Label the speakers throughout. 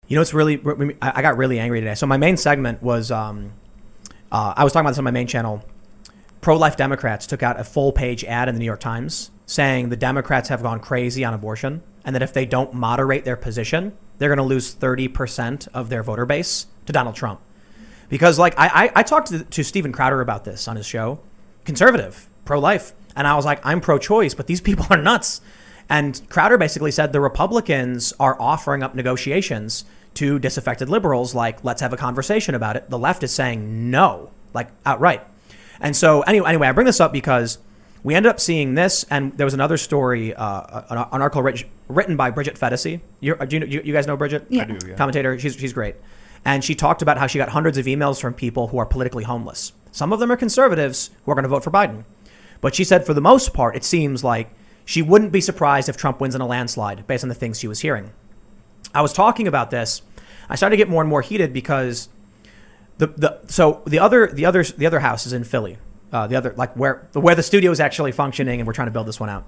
Speaker 1: You know, it's really, I got really angry today. So my main segment was, I was talking about this on my main channel. Pro-life Democrats took out a full-page ad in the New York Times saying the Democrats have gone crazy on abortion and that if they don't moderate their position, they're going to lose 30% of their voter base to Donald Trump. Because like I talked to Steven Crowder about this on his show, conservative, pro-life. And I was like, I'm pro-choice, but these people are nuts. And Crowder basically said the Republicans are offering up negotiations to disaffected liberals, like, let's have a conversation about it. The left is saying no, like outright. And so anyway, I bring this up because we ended up seeing this, and there was another story, an article written by Bridget Fedesi. You guys know Bridget?
Speaker 2: Yeah.
Speaker 3: I do, yeah.
Speaker 1: Commentator. She's great. And she talked about how she got hundreds of emails from people who are politically homeless. Some of them are conservatives who are going to vote for Biden. But she said for the most part, it seems like she wouldn't be surprised if Trump wins in a landslide based on the things she was hearing. I was talking about this. I started to get more and more heated because the other house is in Philly. The other, like where the studio is actually functioning, and we're trying to build this one out.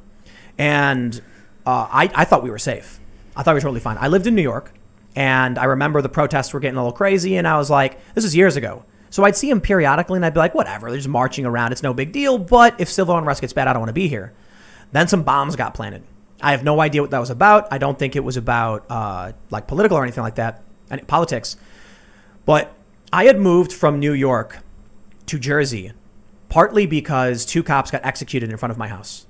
Speaker 1: And I thought we were safe. I thought we were totally fine. I lived in New York, and I remember the protests were getting a little crazy, and I was like, this is years ago. So I'd see them periodically, and I'd be like, whatever, they're just marching around. It's no big deal. But if civil unrest gets bad, I don't want to be here. Then some bombs got planted. I have no idea what that was about. I don't think it was about like political or anything like that, and politics. But I had moved from New York to Jersey, partly because 2 cops got executed in front of my house.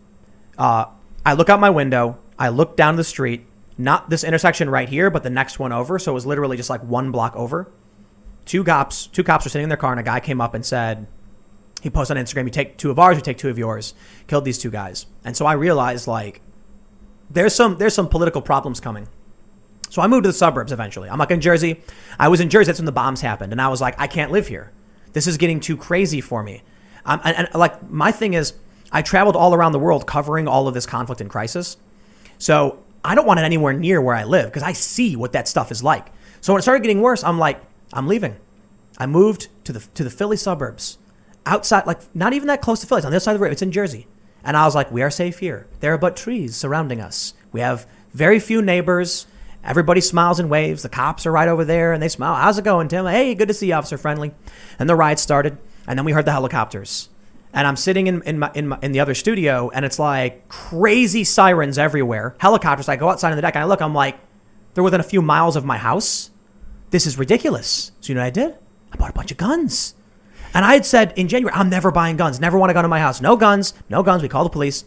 Speaker 1: I look out my window. I look down the street, not this intersection right here, but the next one over. So it was literally just like 1 block over. Two cops were sitting in their car, and a guy came up and said, he posted on Instagram, you take 2 of ours, we take 2 of yours. Killed these 2 guys. And so I realized, like, there's some political problems coming. So I moved to the suburbs eventually. I'm like in Jersey. I was in Jersey. That's when the bombs happened. And I was like, I can't live here. This is getting too crazy for me. And like, my thing is, I traveled all around the world covering all of this conflict and crisis. So I don't want it anywhere near where I live because I see what that stuff is like. So when it started getting worse, I'm like, I'm leaving. I moved to the Philly suburbs, outside, like not even that close to Philly. It's on the other side of the road. It's in Jersey. And I was like, we are safe here. There are but trees surrounding us. We have very few neighbors. Everybody smiles and waves. The cops are right over there and they smile. How's it going, Tim? Hey, good to see you, Officer Friendly. And the riot started. And then we heard the helicopters. And I'm sitting in the other studio, and it's like crazy sirens everywhere. Helicopters. I go outside on the deck and I look, I'm like, they're within a few miles of my house. This is ridiculous. So you know what I did? I bought a bunch of guns. And I had said in January, I'm never buying guns. Never want a gun in my house. No guns. No guns. We called the police.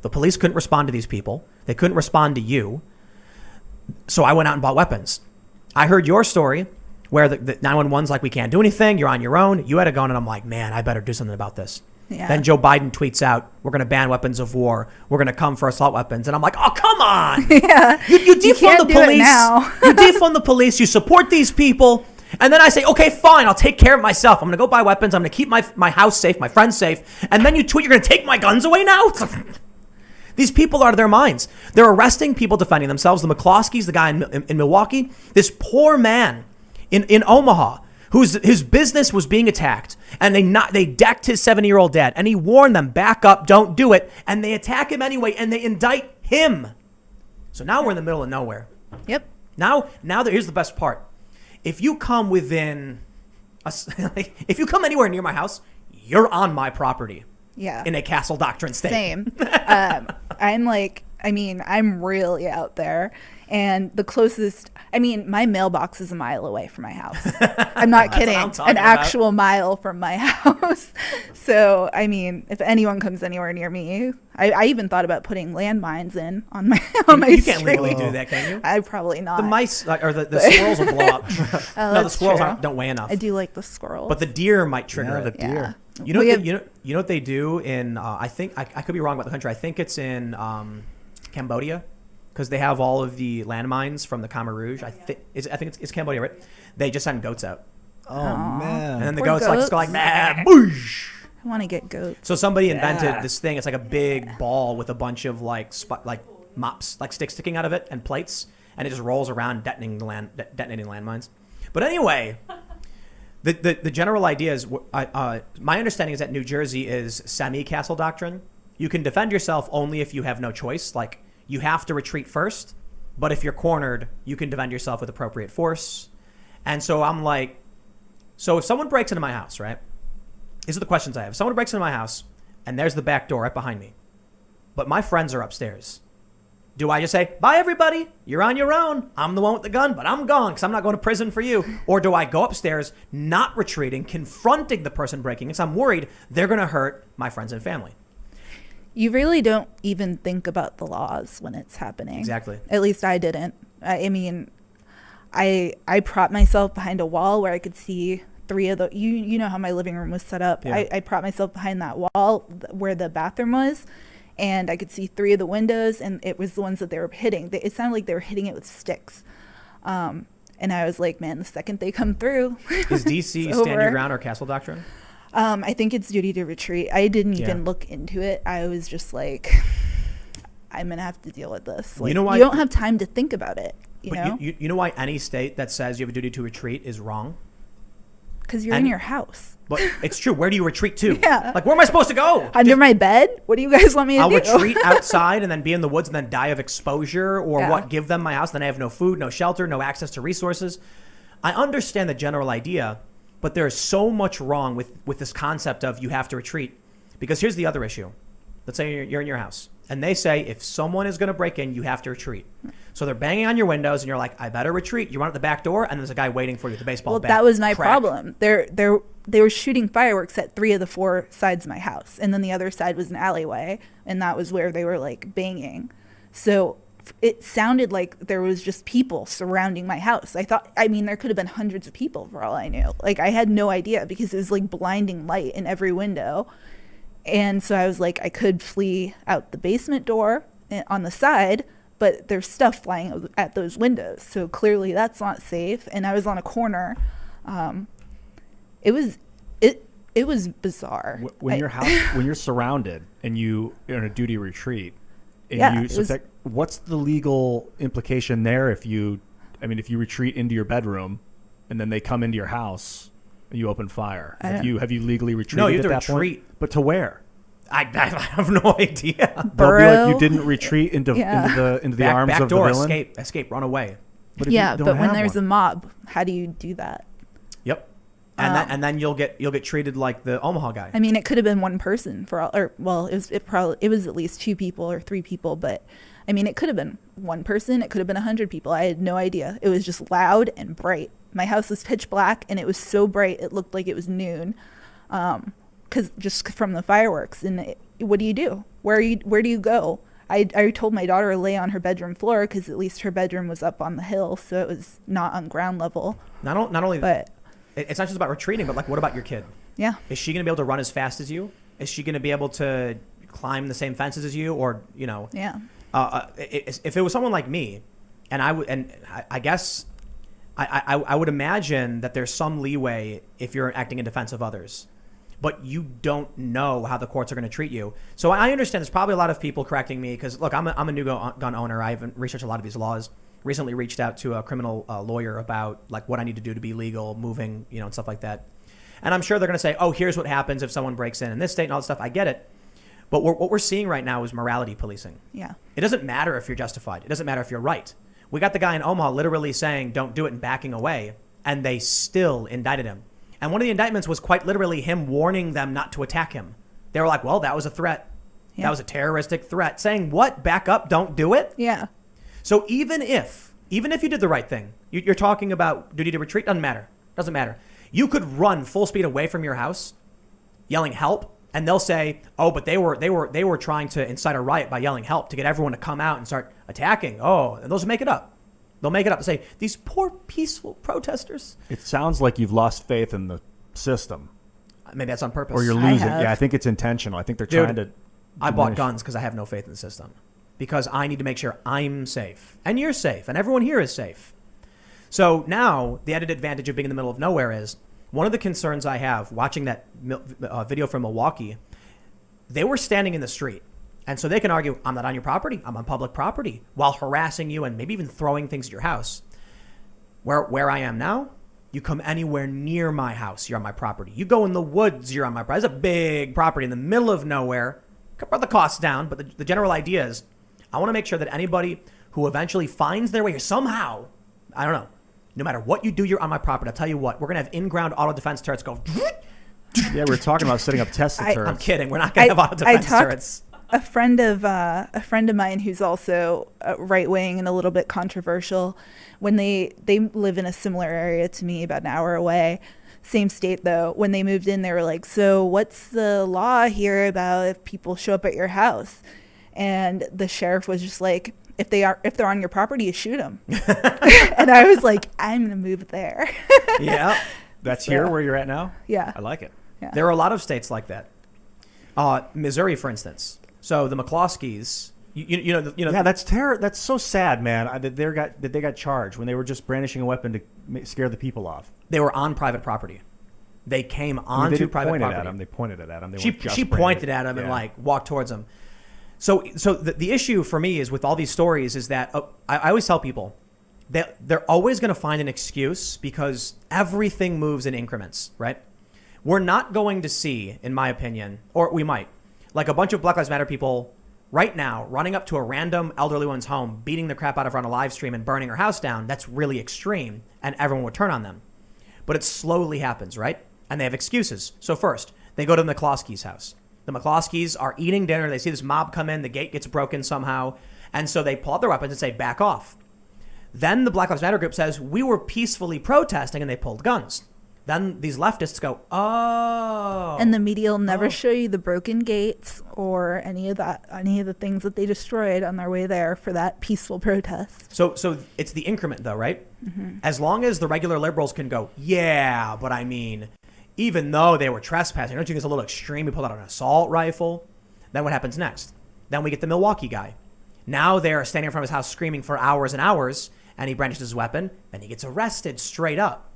Speaker 1: The police couldn't respond to these people. They couldn't respond to you. So I went out and bought weapons. I heard your story where the 911's like, we can't do anything. You're on your own. You had a gun. And I'm like, man, I better do something about this.
Speaker 2: Yeah.
Speaker 1: Then Joe Biden tweets out, we're going to ban weapons of war. We're going to come for assault weapons. And I'm like, oh, come on.
Speaker 2: Yeah.
Speaker 1: You defund the police.
Speaker 2: Now.
Speaker 1: You defund the police. You support these people. And then I say, okay, fine. I'll take care of myself. I'm going to go buy weapons. I'm going to keep my house safe, my friends safe. And then you tweet, you're going to take my guns away now? These people are out of their minds. They're arresting people defending themselves. The McCloskeys, the guy in Milwaukee, this poor man in Omaha, his business was being attacked, and they decked his 70-year-old dad, and he warned them, back up, don't do it, and they attack him anyway, and they indict him. So now we're in the middle of nowhere.
Speaker 2: Yep.
Speaker 1: Now here's the best part. If you come within, if you come anywhere near my house, you're on my property.
Speaker 2: Yeah.
Speaker 1: In a castle doctrine state.
Speaker 2: Same. I'm really out there. And the closest, my mailbox is a mile away from my house. I'm not kidding. An actual mile from my house. So, if anyone comes anywhere near me, I even thought about putting landmines in on my
Speaker 1: You can't legally do that, can you?
Speaker 2: I probably not.
Speaker 1: The mice, or the squirrels will blow up. No, the squirrels don't weigh enough.
Speaker 2: I do like the squirrels.
Speaker 1: But the deer might trigger it.
Speaker 3: The deer.
Speaker 2: Yeah.
Speaker 1: You know what they do in, I think, I could be wrong about the country. I think it's in Cambodia. Because they have all of the landmines from the Khmer Rouge. I think it's Cambodia, right? They just send goats out.
Speaker 3: Oh, man.
Speaker 1: And then the
Speaker 2: Poor
Speaker 1: goats just go like,
Speaker 2: goats.
Speaker 1: nah, boosh.
Speaker 2: I want to get goats.
Speaker 1: So somebody invented this thing. It's like a big ball with a bunch of like mops, like sticks sticking out of it, and plates, and it just rolls around detonating landmines. But anyway, the general idea is, my understanding is that New Jersey is semi-castle doctrine. You can defend yourself only if you have no choice. Like, you have to retreat first, but if you're cornered, you can defend yourself with appropriate force. And so I'm like, so if someone breaks into my house, right? These are the questions I have. If someone breaks into my house and there's the back door right behind me, but my friends are upstairs, do I just say, bye, everybody, you're on your own. I'm the one with the gun, but I'm gone because I'm not going to prison for you. Or do I go upstairs, not retreating, confronting the person breaking because I'm worried they're going to hurt my friends and family?
Speaker 2: You really don't even think about the laws when it's happening.
Speaker 1: Exactly.
Speaker 2: At least I didn't. I mean, I propped myself behind a wall where I could see three of the, you know how my living room was set up.
Speaker 1: Yeah.
Speaker 2: I propped myself behind that wall where the bathroom was, and I could see three of the windows, and it was the ones that they were hitting. It sounded like they were hitting it with sticks. And I was like, man, the second they come through,
Speaker 1: is DC stand your ground or castle doctrine?
Speaker 2: I think it's duty to retreat. I didn't even look into it. I was just like, I'm going to have to deal with this. Like,
Speaker 1: you know why?
Speaker 2: You don't have time to think about it, you know?
Speaker 1: You know why any state that says you have a duty to retreat is wrong?
Speaker 2: Because you're in your house.
Speaker 1: But it's true. Where do you retreat to?
Speaker 2: Yeah.
Speaker 1: Like, where am I supposed to go?
Speaker 2: Under my bed? What do you guys want me to do?
Speaker 1: I'll retreat outside and then be in the woods and then die of exposure or what? Give them my house. Then I have no food, no shelter, no access to resources. I understand the general idea, but there is so much wrong with this concept of you have to retreat. Because here's the other issue. Let's say you're in your house and they say if someone is going to break in, you have to retreat. So they're banging on your windows and you're like, I better retreat. You run out the back door and there's a guy waiting for you with the baseball bat.
Speaker 2: Well, that was my
Speaker 1: Crack.
Speaker 2: problem. They were shooting fireworks at 3 of the 4 sides of my house. And then the other side was an alleyway. And that was where they were like banging. So it sounded like there was just people surrounding my house. I mean, there could have been hundreds of people for all I knew. Like, I had no idea because it was like blinding light in every window. And so I was like, I could flee out the basement door on the side, but there's stuff flying at those windows. So clearly that's not safe. And I was on a corner. It was bizarre.
Speaker 3: When you're surrounded and you're in a duty retreat, and what's the legal implication there if you retreat into your bedroom and then they come into your house and you open fire? Have you legally retreated?
Speaker 1: No, you have
Speaker 3: at
Speaker 1: to
Speaker 3: that
Speaker 1: retreat.
Speaker 3: point? But to where?
Speaker 1: I have no idea.
Speaker 3: They'll be like, you didn't retreat into the arms
Speaker 1: back
Speaker 3: of
Speaker 1: door,
Speaker 3: the villain.
Speaker 1: escape, run away.
Speaker 3: But
Speaker 2: when there's a mob, how do you do that?
Speaker 1: Yep. And then you'll get treated like the Omaha guy.
Speaker 2: I mean, it could have been one person it was at least 2 people or 3 people, but I mean, it could have been one person, it could have been 100 people. I had no idea. It was just loud and bright. My house was pitch black and it was so bright it looked like it was noon. Cuz just from the fireworks. And what do you do? Where do you go? I told my daughter to lay on her bedroom floor cuz at least her bedroom was up on the hill, so it was not on ground level.
Speaker 1: Not only
Speaker 2: but
Speaker 1: it's not just about retreating, but like, what about your kid?
Speaker 2: Yeah.
Speaker 1: Is she going to be able to run as fast as you? Is she going to be able to climb the same fences as you? Or, you know,
Speaker 2: yeah.
Speaker 1: If it was someone like me, I guess I would imagine that there's some leeway if you're acting in defense of others, but you don't know how the courts are going to treat you. So I understand there's probably a lot of people correcting me because, look, I'm a new gun owner. I haven't researched a lot of these laws. Recently reached out to a criminal lawyer about like what I need to do to be legal, moving, you know, and stuff like that. And I'm sure they're going to say, oh, here's what happens if someone breaks in this state and all that stuff. I get it. But what we're seeing right now is morality policing.
Speaker 2: Yeah.
Speaker 1: It doesn't matter if you're justified. It doesn't matter if you're right. We got the guy in Omaha literally saying, don't do it, and backing away. And they still indicted him. And one of the indictments was quite literally him warning them not to attack him. They were like, well, that was a threat. Yeah. That was a terroristic threat. Saying what? Back up. Don't do it.
Speaker 2: Yeah.
Speaker 1: So even if you did the right thing, you're talking about duty to retreat. Doesn't matter. You could run full speed away from your house, yelling help, and they'll say, "Oh, but they were trying to incite a riot by yelling help to get everyone to come out and start attacking." Oh, and those make it up. They'll make it up and say these poor peaceful protesters.
Speaker 3: It sounds like you've lost faith in the system.
Speaker 1: Maybe that's on purpose.
Speaker 3: Or you're losing. I think it's intentional. I think they're trying to.
Speaker 1: I bought guns because I have no faith in the system. Because I need to make sure I'm safe and you're safe and everyone here is safe. So now the added advantage of being in the middle of nowhere is one of the concerns I have watching that video from Milwaukee. They were standing in the street. And so they can argue, I'm not on your property. I'm on public property, while harassing you and maybe even throwing things at your house. Where I am now, you come anywhere near my house, you're on my property. You go in the woods, you're on my property. It's a big property in the middle of nowhere. Brought the costs down, but the general idea is I want to make sure that anybody who eventually finds their way here somehow. I don't know. No matter what you do, you're on my property. I'll tell you what, we're going to have in-ground auto defense turrets go.
Speaker 3: Yeah, we're talking about setting up Tesla turrets.
Speaker 1: I'm kidding. We're not going to have auto defense turrets.
Speaker 2: A friend of mine who's also right wing and a little bit controversial, when they live in a similar area to me, about an hour away, same state though. When they moved in, they were like, "So what's the law here about if people show up at your house?" And the sheriff was just like, "If they're on your property, you shoot them." And I was like, "I'm gonna move there."
Speaker 1: Yeah,
Speaker 3: that's here where you're at now.
Speaker 2: Yeah,
Speaker 3: I like it.
Speaker 2: Yeah.
Speaker 1: There are a lot of states like that. Missouri, for instance. So the McCloskeys, you know.
Speaker 3: Yeah, that's That's so sad, man. That they got charged when they were just brandishing a weapon to scare the people off.
Speaker 1: They were on private property. They came onto private property.
Speaker 3: They pointed it at him.
Speaker 1: She pointed at him and like walked towards him. So the issue for me is with all these stories is that I always tell people that they're always going to find an excuse because everything moves in increments, right? We're not going to see, in my opinion, or we might, like a bunch of Black Lives Matter people right now running up to a random elderly woman's home, beating the crap out of her on a live stream and burning her house down. That's really extreme, and everyone would turn on them. But it slowly happens, right? And they have excuses. So first, they go to the McCloskeys' house. The McCloskeys are eating dinner. They see this mob come in. The gate gets broken somehow. And so they pull out their weapons and say, back off. Then the Black Lives Matter group says, we were peacefully protesting, and they pulled guns. Then these leftists go, oh.
Speaker 2: And the media will never show you the broken gates or any of the things that they destroyed on their way there for that peaceful protest.
Speaker 1: So it's the increment, though, right? Mm-hmm. As long as the regular liberals can go, yeah, but I mean, even though they were trespassing, don't you think it's a little extreme? We pulled out an assault rifle. Then what happens next? Then we get the Milwaukee guy. Now they're standing in front of his house screaming for hours and hours, and he brandishes his weapon. Then he gets arrested straight up.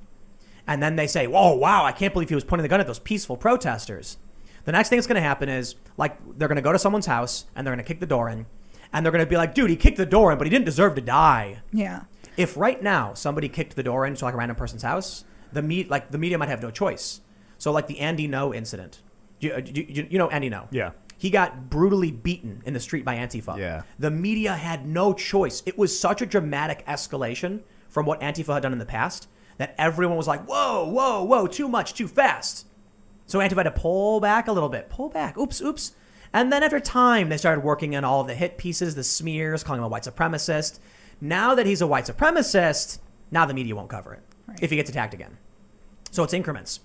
Speaker 1: And then they say, "Whoa, wow, I can't believe he was pointing the gun at those peaceful protesters." The next thing that's going to happen is, like, they're going to go to someone's house and they're going to kick the door in. And they're going to be like, dude, he kicked the door in, but he didn't deserve to die.
Speaker 2: Yeah.
Speaker 1: If right now somebody kicked the door into like a random person's house, the media might have no choice. So like the Andy No incident. You know Andy No?
Speaker 3: Yeah.
Speaker 1: He got brutally beaten in the street by Antifa.
Speaker 3: Yeah.
Speaker 1: The media had no choice. It was such a dramatic escalation from what Antifa had done in the past that everyone was like, whoa, whoa, whoa, too much, too fast. So Antifa had to pull back a little bit. Pull back. Oops. And then after time, they started working on all of the hit pieces, the smears, calling him a white supremacist. Now that he's a white supremacist, now the media won't cover it if he gets attacked again. So it's increments.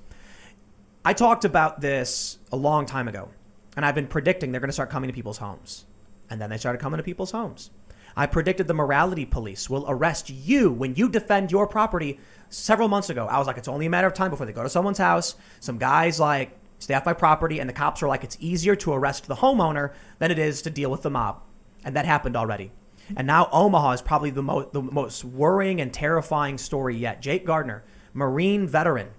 Speaker 1: I talked about this a long time ago, and I've been predicting they're going to start coming to people's homes. And then they started coming to people's homes. I predicted the morality police will arrest you when you defend your property several months ago. I was like, it's only a matter of time before they go to someone's house. Some guys like stay off my property, and the cops are like, it's easier to arrest the homeowner than it is to deal with the mob. And that happened already. And now Omaha is probably the most worrying and terrifying story yet. Jake Gardner, Marine veteran,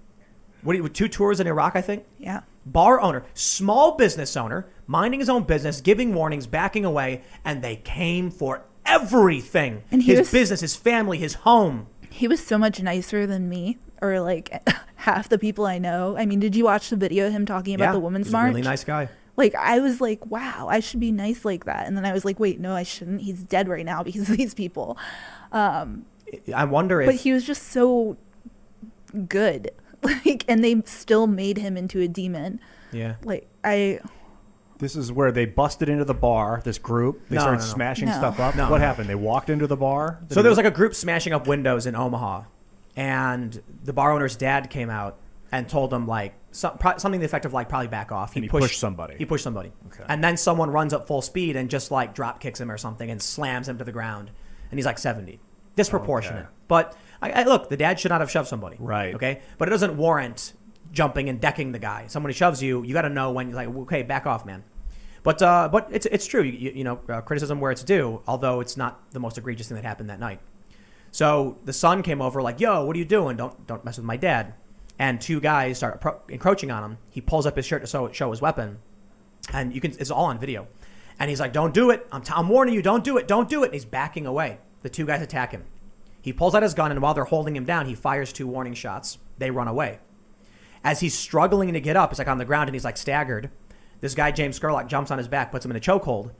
Speaker 1: with 2 tours in Iraq, I think.
Speaker 2: Yeah.
Speaker 1: Bar owner, small business owner, minding his own business, giving warnings, backing away, and they came for everything. And his business, his family, his home.
Speaker 2: He was so much nicer than me, or like half the people I know. I mean, did you watch the video of him talking about the Women's March?
Speaker 1: He's a really nice guy.
Speaker 2: Like, I was like, wow, I should be nice like that. And then I was like, wait, no, I shouldn't. He's dead right now because of these people.
Speaker 1: I wonder if...
Speaker 2: But he was just so good. Like, and they still made him into a demon.
Speaker 1: Yeah.
Speaker 2: Like,
Speaker 3: This is where they busted into the bar, this group. They started smashing stuff up. What happened? They walked into the bar?
Speaker 1: So there was like a group smashing up windows in Omaha. And the bar owner's dad came out and told them, like, something to the effect of, like, probably back off.
Speaker 3: He pushed somebody.
Speaker 1: He pushed somebody.
Speaker 3: Okay.
Speaker 1: And then someone runs up full speed and just, like, drop kicks him or something and slams him to the ground. And he's, like, 70. Disproportionate. Okay. But, look, the dad should not have shoved somebody.
Speaker 3: Right.
Speaker 1: Okay? But it doesn't warrant jumping and decking the guy. Somebody shoves you, you got to know when you're like, okay, back off, man. But it's true. You know, criticism where it's due, although it's not the most egregious thing that happened that night. So the son came over like, yo, what are you doing? Don't mess with my dad. And 2 guys start encroaching on him. He pulls up his shirt to show his weapon. And it's all on video. And he's like, don't do it. I'm warning you, don't do it. Don't do it. And he's backing away. The 2 guys attack him. He pulls out his gun, and while they're holding him down, he fires 2 warning shots. They run away. As he's struggling to get up, he's like on the ground, and he's like staggered. This guy, James Skurlock, jumps on his back, puts him in a chokehold.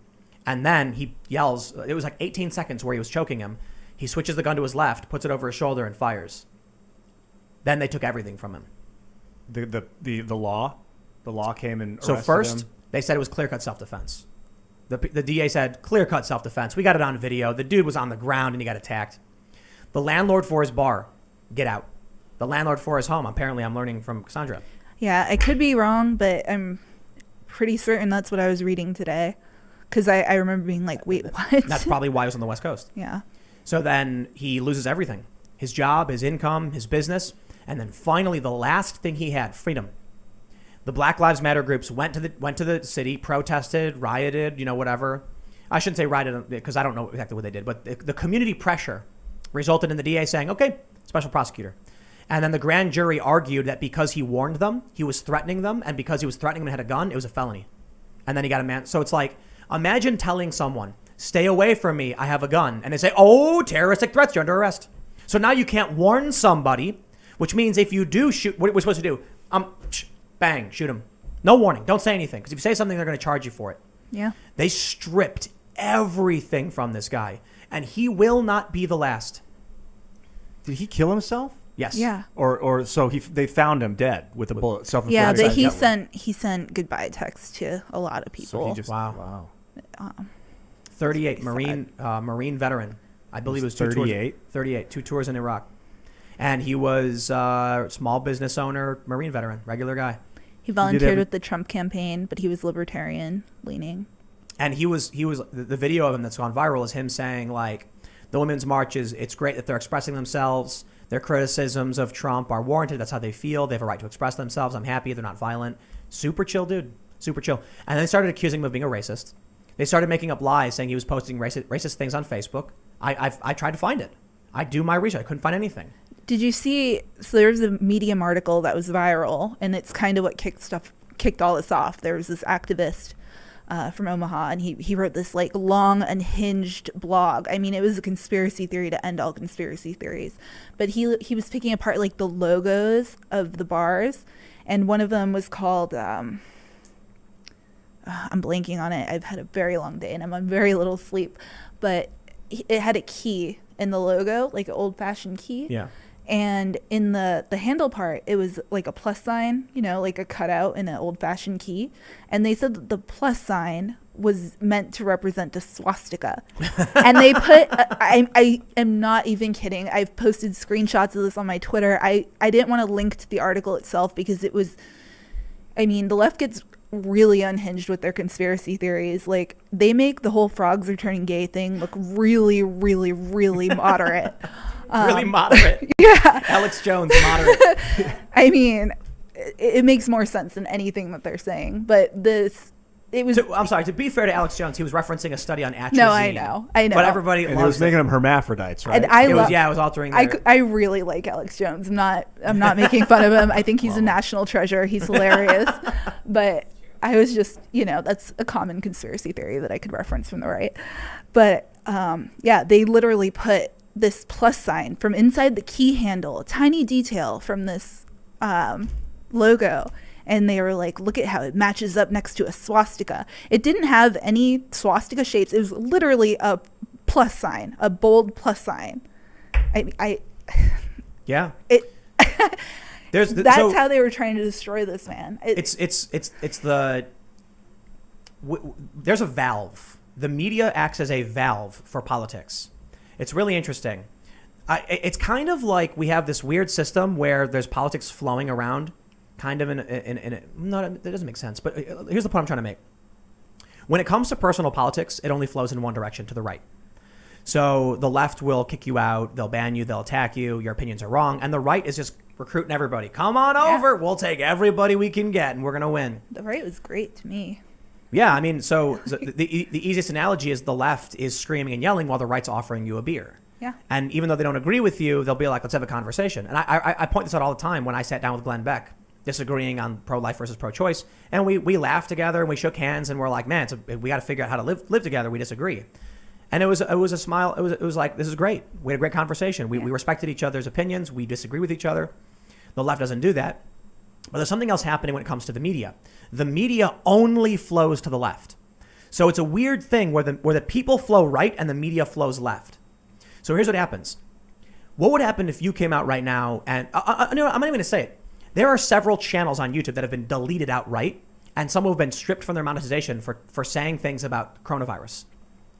Speaker 1: And then he yells, it was like 18 seconds where he was choking him. He switches the gun to his left, puts it over his shoulder, and fires. Then they took everything from him.
Speaker 3: The law came and arrested
Speaker 1: so first
Speaker 3: him.
Speaker 1: They said it was clear-cut self-defense. The DA said clear-cut self-defense. We got it on video. The dude was on the ground and he got attacked. The landlord for his bar, get out. The landlord for his home. Apparently, I'm learning from Cassandra.
Speaker 2: Yeah, I could be wrong, but I'm pretty certain that's what I was reading today. Because I remember being like, wait, what?
Speaker 1: That's probably why he was on the West Coast.
Speaker 2: Yeah.
Speaker 1: So then he loses everything. His job, his income, his business. And then finally, the last thing he had, freedom. The Black Lives Matter groups went to the city, protested, rioted, whatever. I shouldn't say rioted because I don't know exactly what they did. But the community pressure resulted in the DA saying, okay, special prosecutor. And then the grand jury argued that because he warned them, he was threatening them. And because he was threatening them and had a gun, it was a felony. And then he got a man. So it's like, imagine telling someone, stay away from me, I have a gun. And they say, oh, terroristic threats, you're under arrest. So now you can't warn somebody, which means if you do shoot, what we're supposed to do, bang, shoot him. No warning. Don't say anything. Because if you say something, they're going to charge you for it.
Speaker 2: Yeah.
Speaker 1: They stripped everything from this guy. And he will not be the last.
Speaker 3: Did he kill himself?
Speaker 1: Yes.
Speaker 2: Yeah.
Speaker 3: Or so they found him dead with a bullet.
Speaker 2: Yeah, but he sent goodbye texts to a lot of people.
Speaker 3: So he just,
Speaker 1: wow. 38 Marine veteran. I believe it was
Speaker 3: 38.
Speaker 1: 38, 2 tours in Iraq. And he was a small business owner, Marine veteran, regular guy.
Speaker 2: He volunteered with the Trump campaign, but he was libertarian leaning.
Speaker 1: And he was the video of him that's gone viral is him saying like the Women's March it's great that they're expressing themselves. Their criticisms of Trump are warranted. That's how they feel. They have a right to express themselves. I'm happy they're not violent. Super chill dude. Super chill. And then they started accusing him of being a racist. They started making up lies saying he was posting racist things on Facebook. I tried to find it. I do my research. I couldn't find anything.
Speaker 2: Did you see? So there was a Medium article that was viral, and it's kind of what kicked all this off. There was this activist from Omaha, and he wrote this like long, unhinged blog. I mean, it was a conspiracy theory to end all conspiracy theories. But he was picking apart like the logos of the bars, and one of them was called. I'm blanking on it. I've had a very long day, and I'm on very little sleep. But it had a key in the logo, like an old-fashioned key.
Speaker 1: Yeah.
Speaker 2: And in the handle part, it was like a plus sign, like a cutout in an old-fashioned key. And they said that the plus sign was meant to represent a swastika. And they put, I am not even kidding. I've posted screenshots of this on my Twitter. I didn't want to link to the article itself because it was, the left gets really unhinged with their conspiracy theories. Like, they make the whole frogs are turning gay thing look really, really, really moderate.
Speaker 1: Really moderate.
Speaker 2: Yeah.
Speaker 1: Alex Jones, moderate.
Speaker 2: It makes more sense than anything that they're saying. But I'm sorry,
Speaker 1: to be fair to Alex Jones, he was referencing a study on atrazine.
Speaker 2: No, I know.
Speaker 1: But everybody
Speaker 3: and it was making them hermaphrodites, right?
Speaker 2: And it
Speaker 1: was altering
Speaker 2: I really like Alex Jones. I'm not making fun of him. I think he's a national treasure. He's hilarious. But I was just, that's a common conspiracy theory that I could reference from the right. But they literally put this plus sign from inside the key handle, a tiny detail from this logo. And they were like, look at how it matches up next to a swastika. It didn't have any swastika shapes. It was literally a plus sign, a bold plus sign.
Speaker 1: Yeah.
Speaker 2: That's how they were trying to destroy this man.
Speaker 1: There's a valve. The media acts as a valve for politics. It's really interesting. It's kind of like we have this weird system where there's politics flowing around, kind of that doesn't make sense. But here's the point I'm trying to make. When it comes to personal politics, it only flows in one direction, to the right. So the left will kick you out, they'll ban you, they'll attack you, your opinions are wrong, and the right is just recruiting everybody. Come on over, we'll take everybody we can get, and we're gonna win.
Speaker 2: The right was great to me.
Speaker 1: Yeah, so the easiest analogy is the left is screaming and yelling while the right's offering you a beer.
Speaker 2: Yeah.
Speaker 1: And even though they don't agree with you, they'll be like, let's have a conversation. And I point this out all the time when I sat down with Glenn Beck, disagreeing on pro-life versus pro-choice. And we laughed together and we shook hands and we're like, man, we got to figure out how to live together. We disagree. And it was a smile. It was like, this is great. We had a great conversation. We respected each other's opinions. We disagree with each other. The left doesn't do that. But there's something else happening when it comes to the media. The media only flows to the left. So it's a weird thing where the people flow right and the media flows left. So here's what happens. What would happen if you came out right now and I'm not even going to say it. There are several channels on YouTube that have been deleted outright, and some have been stripped from their monetization for saying things about coronavirus,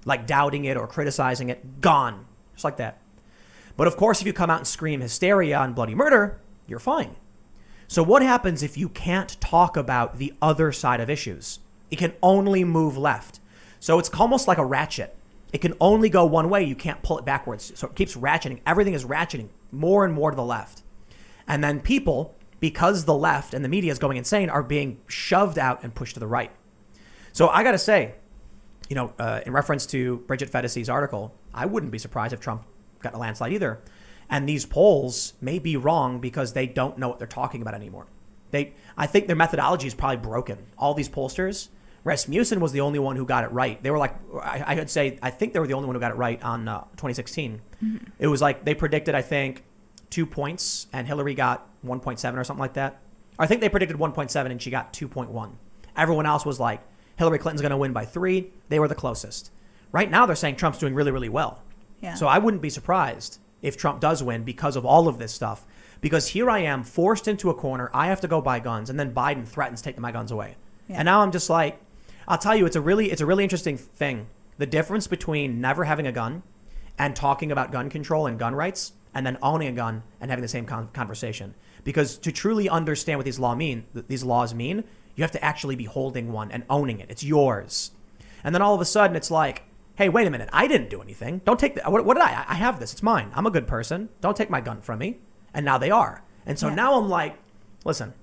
Speaker 1: like doubting it or criticizing it. Gone, just like that. But of course, if you come out and scream hysteria and bloody murder, you're fine. So what happens if you can't talk about the other side of issues? It can only move left. So it's almost like a ratchet. It can only go one way. You can't pull it backwards. So it keeps ratcheting. Everything is ratcheting more and more to the left. And then people, because the left and the media is going insane, are being shoved out and pushed to the right. So I got to say, in reference to Bridget Fedesi's article, I wouldn't be surprised if Trump got a landslide either. And these polls may be wrong because they don't know what they're talking about anymore. I think their methodology is probably broken. All these pollsters, Rasmussen was the only one who got it right. They were like, I would say, I think they were the only one who got it right on 2016. Mm-hmm. It was like they predicted, I think, 2 points and Hillary got 1.7 or something like that. I think they predicted 1.7 and she got 2.1. Everyone else was like, Hillary Clinton's going to win by 3. They were the closest. Right now, they're saying Trump's doing really, really well. Yeah. So I wouldn't be surprised if Trump does win because of all of this stuff. Because here I am forced into a corner. I have to go buy guns. And then Biden threatens to take my guns away. Yeah. And now I'm just like, I'll tell you, it's a really interesting thing. The difference between never having a gun and talking about gun control and gun rights and then owning a gun and having the same conversation. Because to truly understand what these laws mean, you have to actually be holding one and owning it. It's yours. And then all of a sudden it's like, hey, wait a minute. I didn't do anything. Don't take what did I? I have this. It's mine. I'm a good person. Don't take my gun from me. And now they are. And so now I'm like, listen.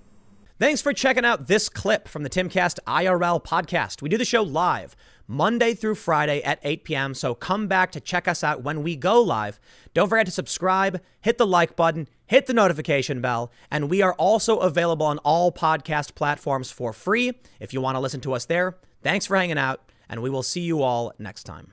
Speaker 1: Thanks for checking out this clip from the Timcast IRL podcast. We do the show live Monday through Friday at 8 p.m. So come back to check us out when we go live. Don't forget to subscribe, hit the like button, hit the notification bell. And we are also available on all podcast platforms for free if you want to listen to us there. Thanks for hanging out, and we will see you all next time.